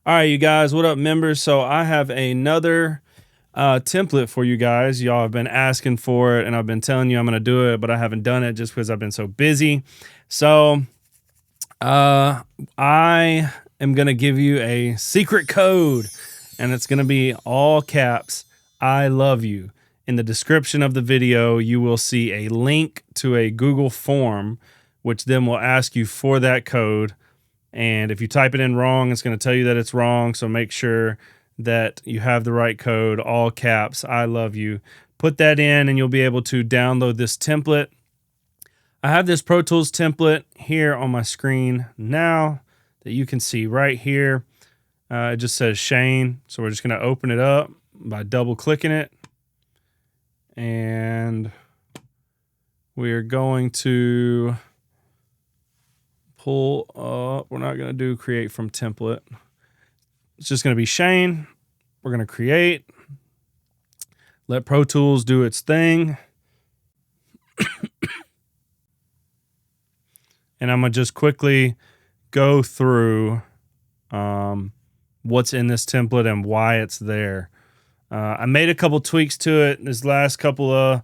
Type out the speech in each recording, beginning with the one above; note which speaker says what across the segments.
Speaker 1: All right, you guys, what up, members? So I have another template for you guys. Y'all have been asking for it, and I've been telling you I'm going to do it, but I haven't done it just because I've been so busy. So I am going to give you a secret code, and it's going to be all caps, I love you. In the description of the video, you will see a link to a Google form, which then will ask you for that code. And if you type it in wrong, it's going to tell you that it's wrong. So make sure that you have the right code, all caps, I love you. Put that in and you'll be able to download this template. I have this Pro Tools template here on my screen now that you can see right here. It just says Shane. So we're just going to open it up by double clicking it. And we're going to pull up. We're not going to do create from template. It's just going to be Shane. We're going to create. Let Pro Tools do its thing. And I'm going to just quickly go through what's in this template and why it's there. I made a couple tweaks to it. This last couple of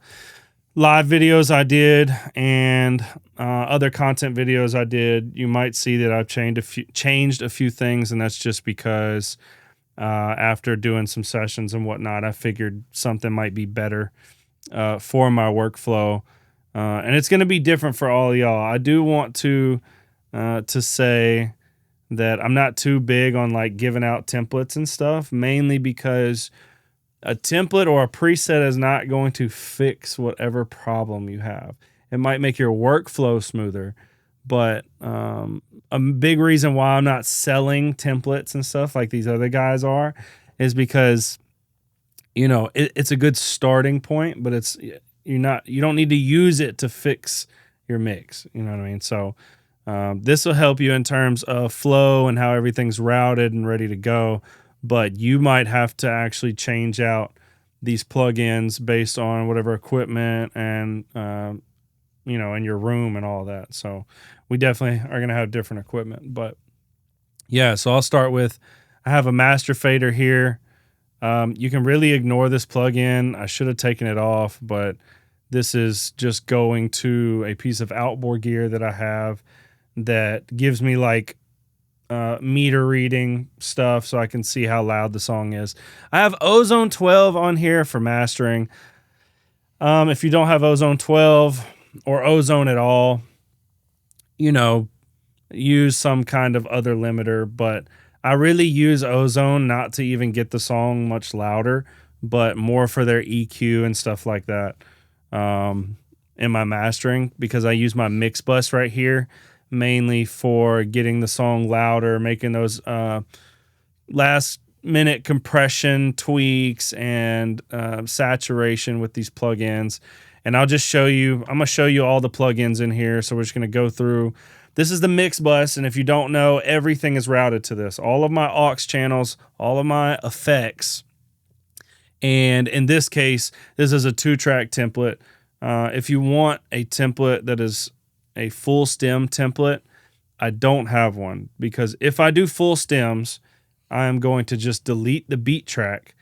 Speaker 1: live videos I did and other content videos I did, you might see that I've changed a few things, and that's just because after doing some sessions and whatnot, I figured something might be better for my workflow, and it's going to be different for all of y'all. I do want to say that I'm not too big on like giving out templates and stuff, mainly because a template or a preset is not going to fix whatever problem you have. It might make your workflow smoother, but a big reason why I'm not selling templates and stuff like these other guys are is because, you know, it's a good starting point, but you don't need to use it to fix your mix. You know what I mean? So this will help you in terms of flow and how everything's routed and ready to go. But you might have to actually change out these plugins based on whatever equipment and, you know, in your room and all that. So we definitely are going to have different equipment. But yeah, so I'll start with, I have a master fader here. You can really ignore this plugin. I should have taken it off, but this is just going to a piece of outboard gear that I have that gives me like meter reading stuff so I can see how loud the song is. I have Ozone 12 on here for mastering. If you don't have Ozone 12 or Ozone at all, you know, use some kind of other limiter, but I really use Ozone not to even get the song much louder, but more for their EQ and stuff like that in my mastering, because I use my mix bus right here mainly for getting the song louder, making those last minute compression tweaks and saturation with these plugins. And I'll just show you, I'm going to show you all the plugins in here. So we're just going to go through. This is the mix bus, and if you don't know, everything is routed to this. All of my aux channels, all of my effects. And in this case, this is a 2-track template. If you want a template that is a full stem template, I don't have one, because if I do full stems, I am going to just delete the beat track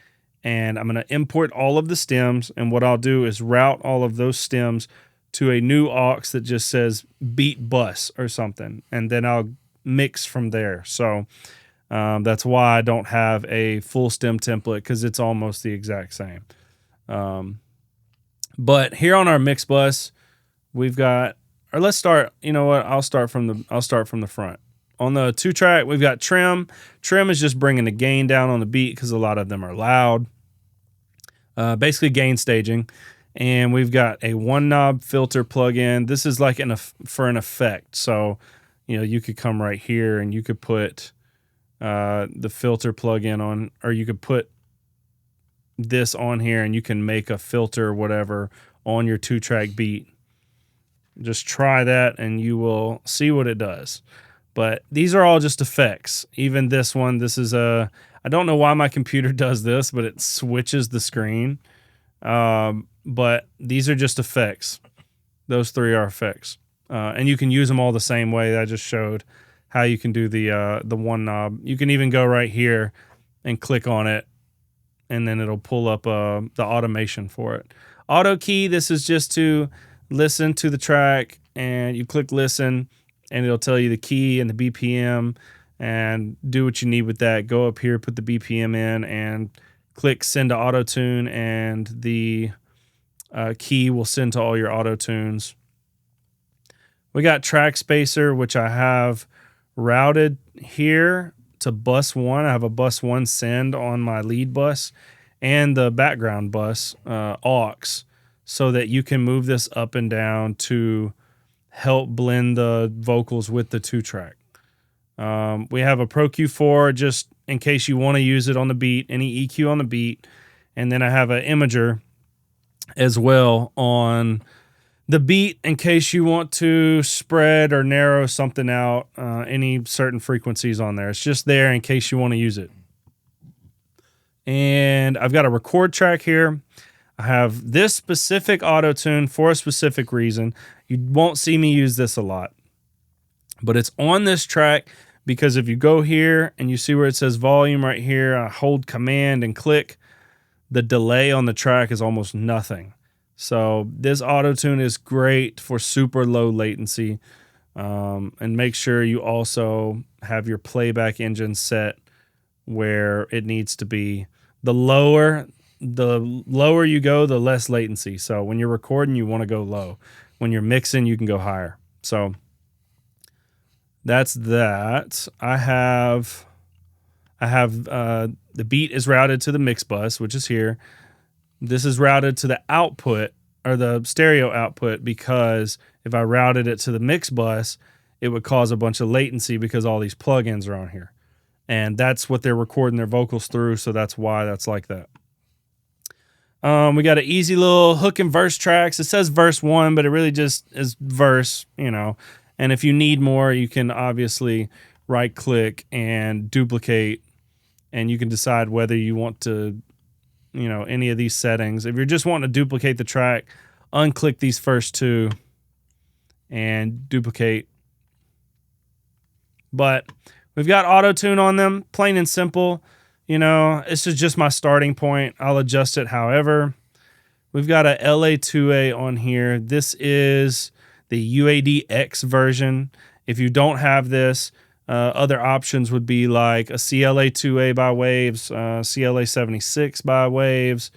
Speaker 1: and I'm going to import all of the stems. And what I'll do is route all of those stems to a new aux that just says beat bus or something. And then I'll mix from there. So that's why I don't have a full stem template, because it's almost the exact same. But here on our mix bus, we've got, or let's start, you know what? I'll start from the front. On the 2-track, we've got trim. Trim is just bringing the gain down on the beat because a lot of them are loud. Basically gain staging. And we've got a 1-knob filter plugin. This is like for an effect. So, you know, you could come right here and you could put the filter plugin on, or you could put this on here and you can make a filter or whatever on your 2-track beat. Just try that and you will see what it does. But these are all just effects. Even this one, this is I don't know why my computer does this, but it switches the screen. But these are just effects. Those 3 are effects. And you can use them all the same way that I just showed how you can do the one knob. You can even go right here and click on it, and then it'll pull up the automation for it. Auto key, this is just to listen to the track, and you click listen, and it'll tell you the key and the BPM, and do what you need with that. Go up here, put the BPM in, and click send to auto tune, and the key will send to all your auto tunes. We got track spacer, which I have routed here to bus 1. I have a bus 1 send on my lead bus and the background bus aux, so that you can move this up and down to help blend the vocals with the 2-track. We have a Pro Q4 just in case you want to use it on the beat, any EQ on the beat. And then I have an imager as well on the beat in case you want to spread or narrow something out, any certain frequencies on there. It's just there in case you want to use it. And I've got a record track here. I have this specific auto tune for a specific reason. You won't see me use this a lot, but it's on this track because if you go here and you see where it says volume right here, I hold command and click, the delay on the track is almost nothing. So this auto tune is great for super low latency. And make sure you also have your playback engine set where it needs to be. The lower you go, the less latency. So when you're recording, you want to go low. When you're mixing, you can go higher. So that's that. I have the beat is routed to the mix bus, which is here. This is routed to the output or the stereo output, because if I routed it to the mix bus, it would cause a bunch of latency because all these plugins are on here. And that's what they're recording their vocals through, so that's why that's like that. We got an easy little hook and verse tracks. It says verse 1, but it really just is verse, you know. And if you need more, you can obviously right-click and duplicate, and you can decide whether you want to, you know, any of these settings. If you're just wanting to duplicate the track, unclick these first two and duplicate. But we've got auto tune on them, plain and simple. You know, this is just my starting point. I'll adjust it however. We've got a LA2A on here. This is the UAD-X version. If you don't have this, other options would be like a CLA2A by Waves, CLA76 by Waves,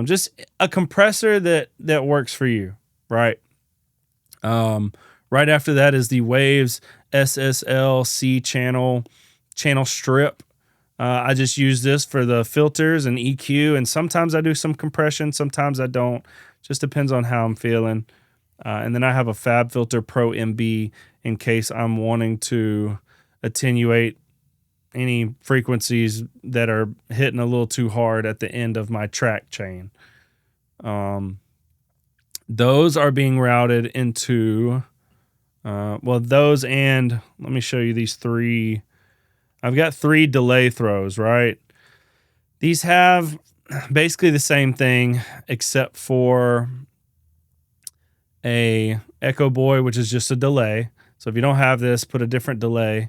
Speaker 1: just a compressor that works for you, right? Right after that is the Waves SSL-C channel strip. I just use this for the filters and EQ, and sometimes I do some compression, sometimes I don't. Just depends on how I'm feeling. And then I have a Fab Filter Pro MB in case I'm wanting to attenuate any frequencies that are hitting a little too hard at the end of my track chain. Those are being routed into, those, and let me show you these three. I've got 3 delay throws, right? These have basically the same thing except for a Echo Boy, which is just a delay. So if you don't have this, put a different delay.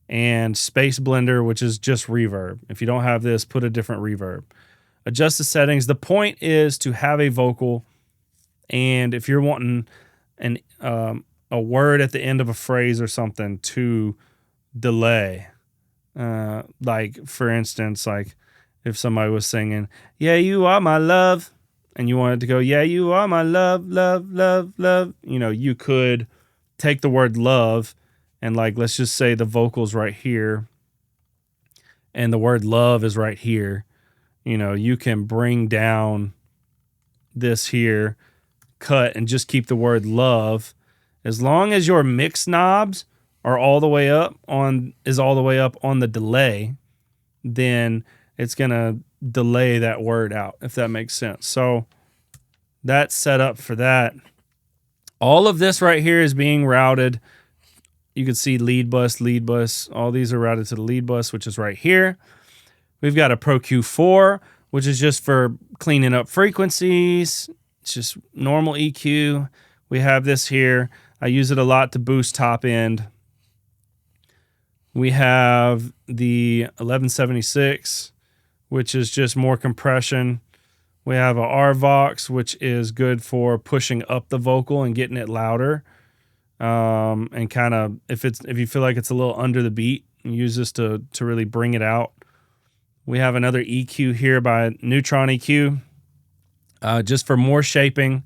Speaker 1: And Space Blender, which is just reverb. If you don't have this, put a different reverb. Adjust the settings. The point is to have a vocal, and if you're wanting a word at the end of a phrase or something to delay, like for instance, like if somebody was singing, "Yeah, you are my love," and you wanted to go, "Yeah, you are my love, love, love, love," you know, you could take the word love and, like, let's just say the vocal's right here and the word love is right here. You know, you can bring down this here, cut, and just keep the word love. As long as your mix knobs are all the way up on the delay, then it's going to delay that word out, if that makes sense. So that's set up for that. All of this right here is being routed. You can see lead bus. All these are routed to the lead bus, which is right here. We've got a Pro Q4, which is just for cleaning up frequencies. It's just normal EQ. We have this here. I use it a lot to boost top end. We have the 1176, which is just more compression. We have a RVox, which is good for pushing up the vocal and getting it louder. And kind of if you feel like it's a little under the beat, use this to really bring it out. We have another EQ here by Neutron EQ, just for more shaping.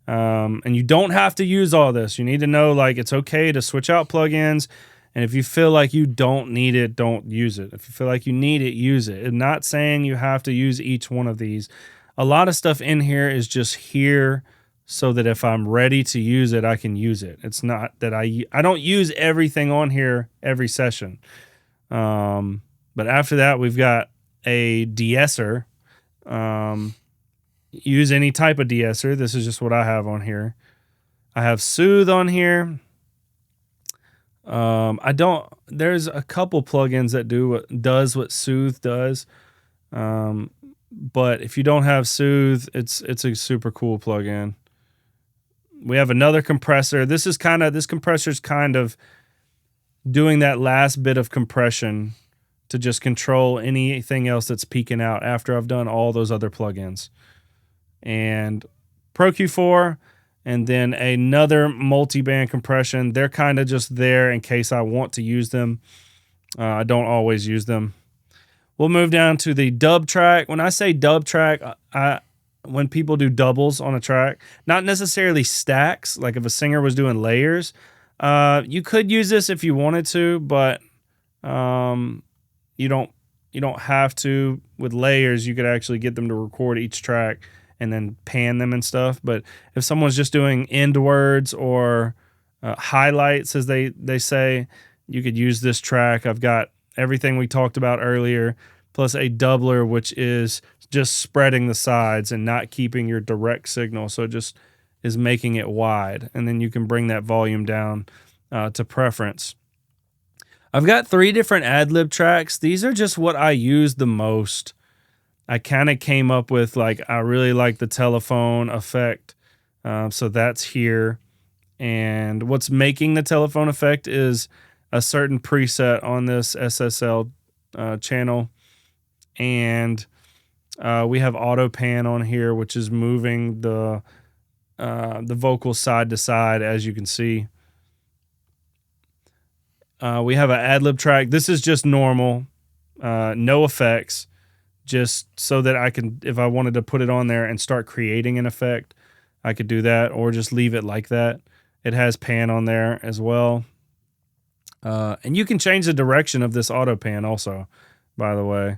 Speaker 1: And you don't have to use all this. You need to know, like, it's okay to switch out plugins. And if you feel like you don't need it, don't use it. If you feel like you need it, use it. I'm not saying you have to use each one of these. A lot of stuff in here is just here so that if I'm ready to use it, I can use it. It's not that I don't use everything on here every session. But after that, we've got a de-esser. Use any type of de-esser. This is just what I have on here. I have Soothe on here. There's a couple plugins that does what Soothe does. But if you don't have Soothe, it's a super cool plugin. We have another compressor. This compressor's kind of doing that last bit of compression to just control anything else that's peaking out after I've done all those other plugins. And Pro Q4, and then another multi-band compression. They're kind of just there in case I want to use them. I don't always use them. We'll move down to the dub track. When I say dub track, when people do doubles on a track, not necessarily stacks, like if a singer was doing layers, you could use this if you wanted to, but you don't have to. With layers, you could actually get them to record each track and then pan them and stuff. But if someone's just doing end words or highlights, as they say, you could use this track. I've got everything we talked about earlier, plus a doubler, which is just spreading the sides and not keeping your direct signal. So it just is making it wide. And then you can bring that volume down to preference. I've got 3 different ad-lib tracks. These are just what I use the most. I kind of came up with, like, I really like the telephone effect. So that's here. And what's making the telephone effect is a certain preset on this SSL channel. And we have auto pan on here, which is moving the vocal side to side, as you can see. We have an ad-lib track. This is just normal, no effects, just so that I can, if I wanted to put it on there and start creating an effect, I could do that, or just leave it like that. It has pan on there as well. And you can change the direction of this auto pan also, by the way,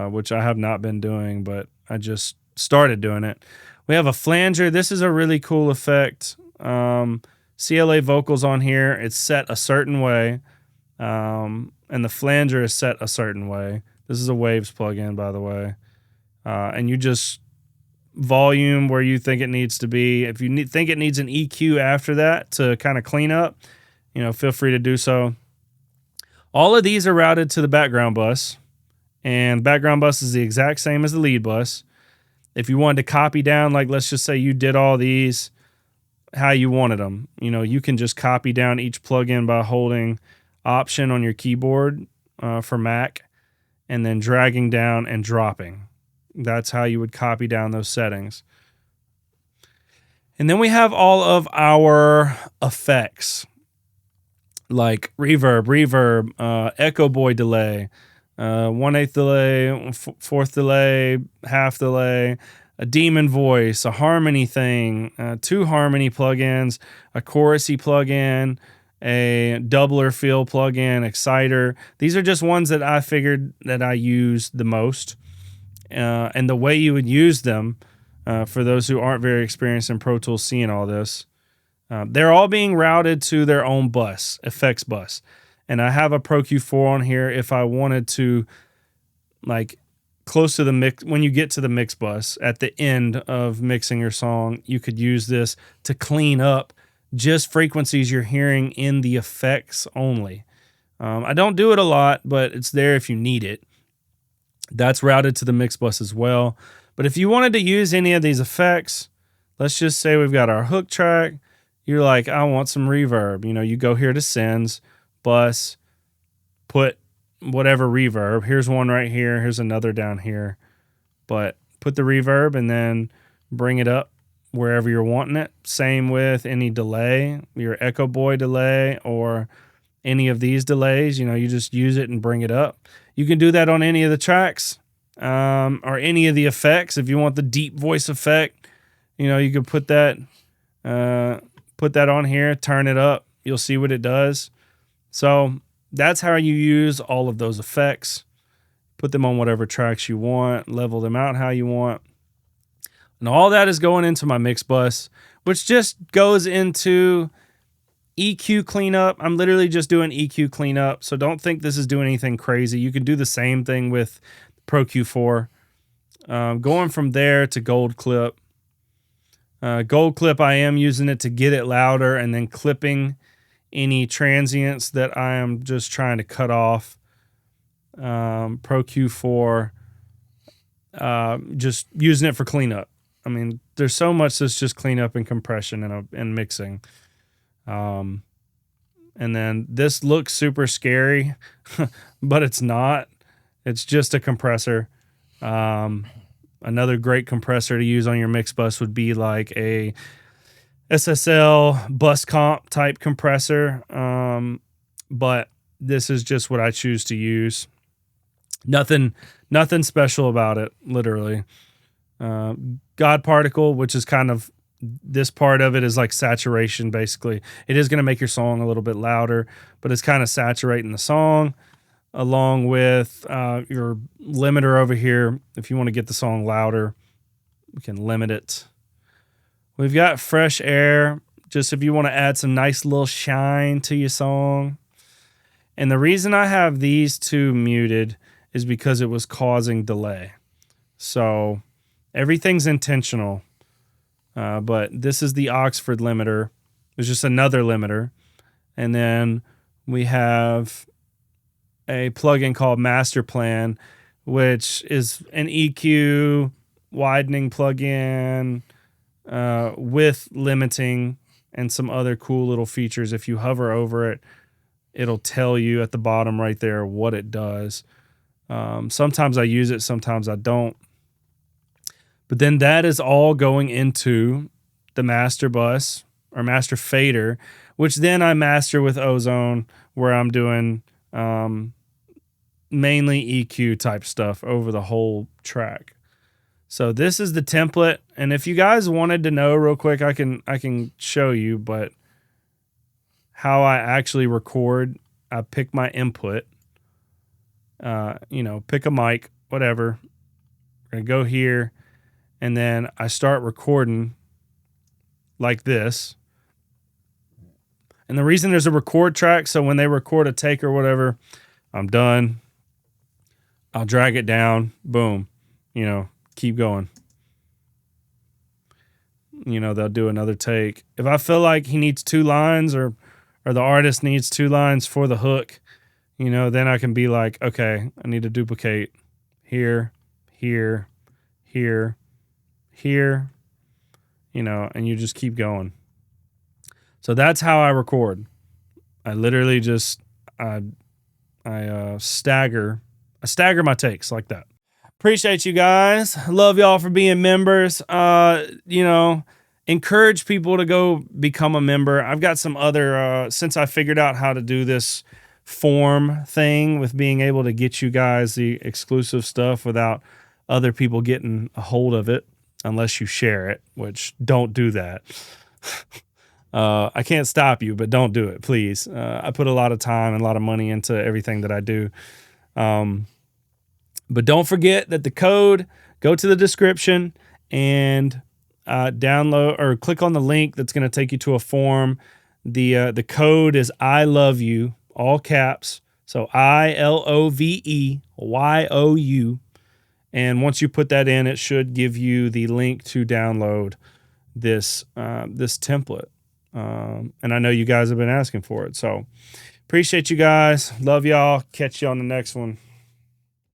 Speaker 1: which I have not been doing, but I just started doing it. We have a flanger. This is a really cool effect. CLA vocals on here. It's set a certain way, and the flanger is set a certain way. This is a Waves plugin, by the way. And you just volume where you think it needs to be. If you think it needs an EQ after that to kind of clean up, feel free to do so. All of these are routed to the background bus, and background bus is the exact same as the lead bus. If you wanted to copy down, like let's just say you did all these how you wanted them, you can just copy down each plugin by holding Option on your keyboard for Mac, and then dragging down and dropping. That's how you would copy down those settings. And then we have all of our effects, like reverb, echo boy delay, 1/8 delay, 4th delay, half delay, a demon voice, a harmony thing, 2 harmony plugins, a chorusy plugin, a doubler fill plugin, exciter. These are just ones that I figured that I use the most. And the way you would use them, for those who aren't very experienced in Pro Tools seeing all this, they're all being routed to their own bus, effects bus. And I have a Pro Q4 on here if I wanted to, like, close to the mix, when you get to the mix bus at the end of mixing your song, you could use this to clean up just frequencies you're hearing in the effects only. I don't do it a lot, but it's there if you need it. That's routed to the mix bus as well. But if you wanted to use any of these effects, let's just say we've got our hook track. You're like, I want some reverb. You go here to sends, bus, put whatever reverb. Here's one right here. Here's another down here. But put the reverb and then bring it up wherever you're wanting it. Same with any delay, your Echo Boy delay or any of these delays. You just use it and bring it up. You can do that on any of the tracks or any of the effects. If you want the deep voice effect, you could put that on here, turn it up. You'll see what it does. So that's how you use all of those effects. Put them on whatever tracks you want, level them out how you want. And all that is going into my mix bus, which just goes into EQ cleanup. I'm literally just doing EQ cleanup, so don't think this is doing anything crazy. You can do the same thing with Pro Q4. Going from there to Gold Clip. Gold Clip, I am using it to get it louder and then clipping any transients that I am just trying to cut off. Pro Q4, just using it for cleanup. I mean, there's so much that's just cleanup and compression and mixing. And then this looks super scary, but it's not. It's just a compressor. Another great compressor to use on your mix bus would be like a SSL bus comp type compressor. But this is just what I choose to use. Nothing special about it, literally. God Particle, which is kind of, this part of it is like saturation, basically. It is going to make your song a little bit louder, but it's kind of saturating the song, along with your limiter over here. If you want to get the song louder, we can limit it. We've got Fresh Air, just if you want to add some nice little shine to your song. And the reason I have these two muted is because it was causing delay. So everything's intentional. But this is the Oxford limiter. There's just another limiter. And then we have a plugin called Master Plan, which is an EQ widening plugin with limiting and some other cool little features. If you hover over it, it'll tell you at the bottom right there what it does. Sometimes I use it, sometimes I don't. But then that is all going into the master bus or master fader, which then I master with Ozone, where I'm doing mainly EQ type stuff over the whole track. So this is the template. And if you guys wanted to know real quick, I can show you, but how I actually record, I pick my input, pick a mic, whatever. We're going to go here. And then I start recording like this. And the reason there's a record track, so when they record a take or whatever, I'm done. I'll drag it down. Boom. Keep going. They'll do another take. If I feel like he needs 2 lines or the artist needs 2 lines for the hook, then I can be like, okay, I need to duplicate here, here, here, here, and you just keep going. So that's how I record. I literally just, I stagger my takes like that. Appreciate you guys. Love y'all for being members. Encourage people to go become a member. I've got some other, since I figured out how to do this form thing with being able to get you guys the exclusive stuff without other people getting a hold of it, unless you share it, which don't do that. I can't stop you, but don't do it, please. I put a lot of time and a lot of money into everything that I do. But don't forget that the code, go to the description and download or click on the link that's going to take you to a form. The code is I love you, all caps. So ILOVEYOU. And once you put that in, it should give you the link to download this template. And I know you guys have been asking for it. So appreciate you guys. Love y'all. Catch you on the next one.